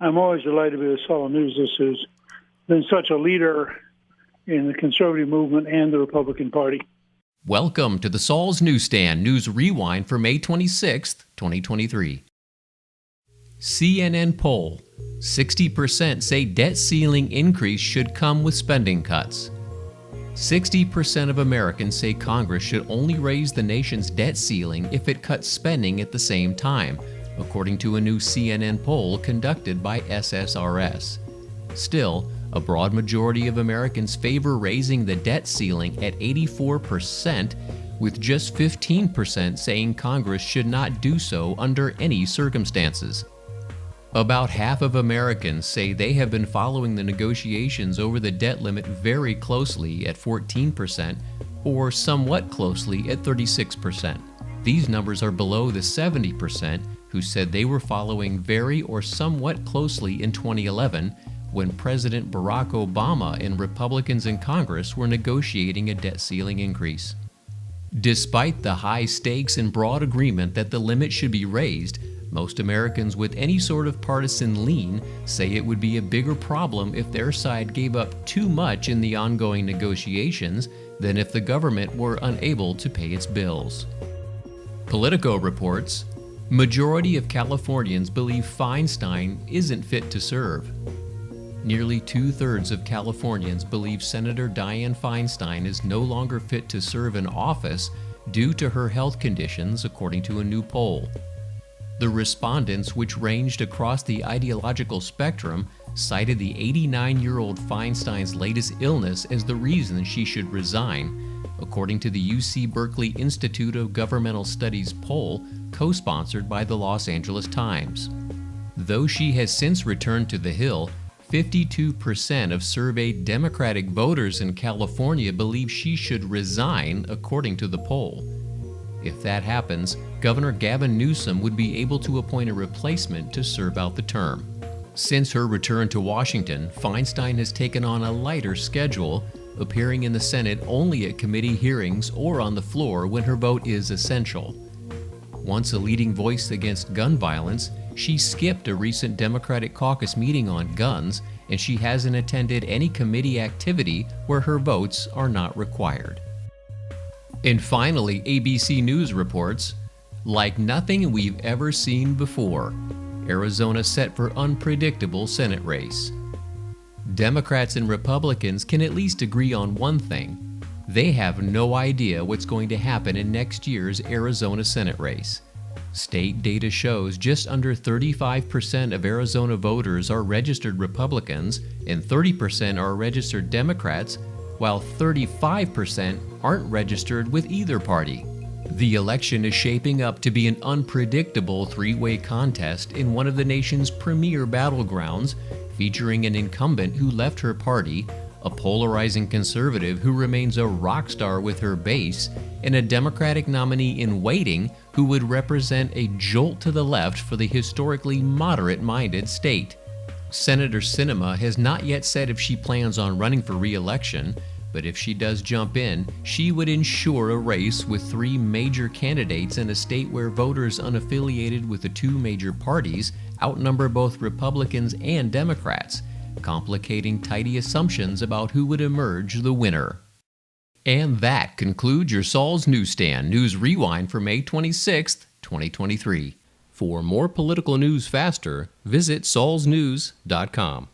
I'm always delighted to be with Saul News. This has been such a leader in the conservative movement and the Republican Party. Welcome to the Saul's Newsstand News Rewind for May 26, 2023. CNN poll: 60% say debt ceiling increase should come with spending cuts. 60% of Americans say Congress should only raise the nation's debt ceiling if it cuts spending at the same time, according to a new CNN poll conducted by SSRS. Still, a broad majority of Americans favor raising the debt ceiling at 84%, with just 15% saying Congress should not do so under any circumstances. About half of Americans say they have been following the negotiations over the debt limit very closely at 14%, or somewhat closely at 36%. These numbers are below the 70% who said they were following very or somewhat closely in 2011, when President Barack Obama and Republicans in Congress were negotiating a debt ceiling increase. Despite the high stakes and broad agreement that the limit should be raised, most Americans with any sort of partisan lean say it would be a bigger problem if their side gave up too much in the ongoing negotiations than if the government were unable to pay its bills. Politico reports, majority of Californians believe Feinstein isn't fit to serve. Nearly 2/3 of Californians believe Senator Dianne Feinstein is no longer fit to serve in office due to her health conditions, according to a new poll. The respondents, which ranged across the ideological spectrum, cited the 89-year-old Feinstein's latest illness as the reason she should resign, according to the UC Berkeley Institute of Governmental Studies poll, co-sponsored by the Los Angeles Times. Though she has since returned to the Hill, 52% of surveyed Democratic voters in California believe she should resign, according to the poll. If that happens, Governor Gavin Newsom would be able to appoint a replacement to serve out the term. Since her return to Washington, Feinstein has taken on a lighter schedule, appearing in the Senate only at committee hearings or on the floor when her vote is essential. Once a leading voice against gun violence, she skipped a recent Democratic caucus meeting on guns, and she hasn't attended any committee activity where her votes are not required. And finally, ABC News reports, like nothing we've ever seen before, Arizona set for unpredictable Senate race. Democrats and Republicans can at least agree on one thing: they have no idea what's going to happen in next year's Arizona Senate race. State data shows just under 35% of Arizona voters are registered Republicans and 30% are registered Democrats, while 35% aren't registered with either party. The election is shaping up to be an unpredictable three-way contest in one of the nation's premier battlegrounds, featuring an incumbent who left her party, a polarizing conservative who remains a rock star with her base, and a Democratic nominee in waiting who would represent a jolt to the left for the historically moderate-minded state. Senator Sinema has not yet said if she plans on running for re-election, but if she does jump in, she would ensure a race with three major candidates in a state where voters unaffiliated with the two major parties outnumber both Republicans and Democrats, complicating tidy assumptions about who would emerge the winner. And that concludes your Saul's Newsstand News Rewind for May 26, 2023. For more political news faster, visit saulsnews.com.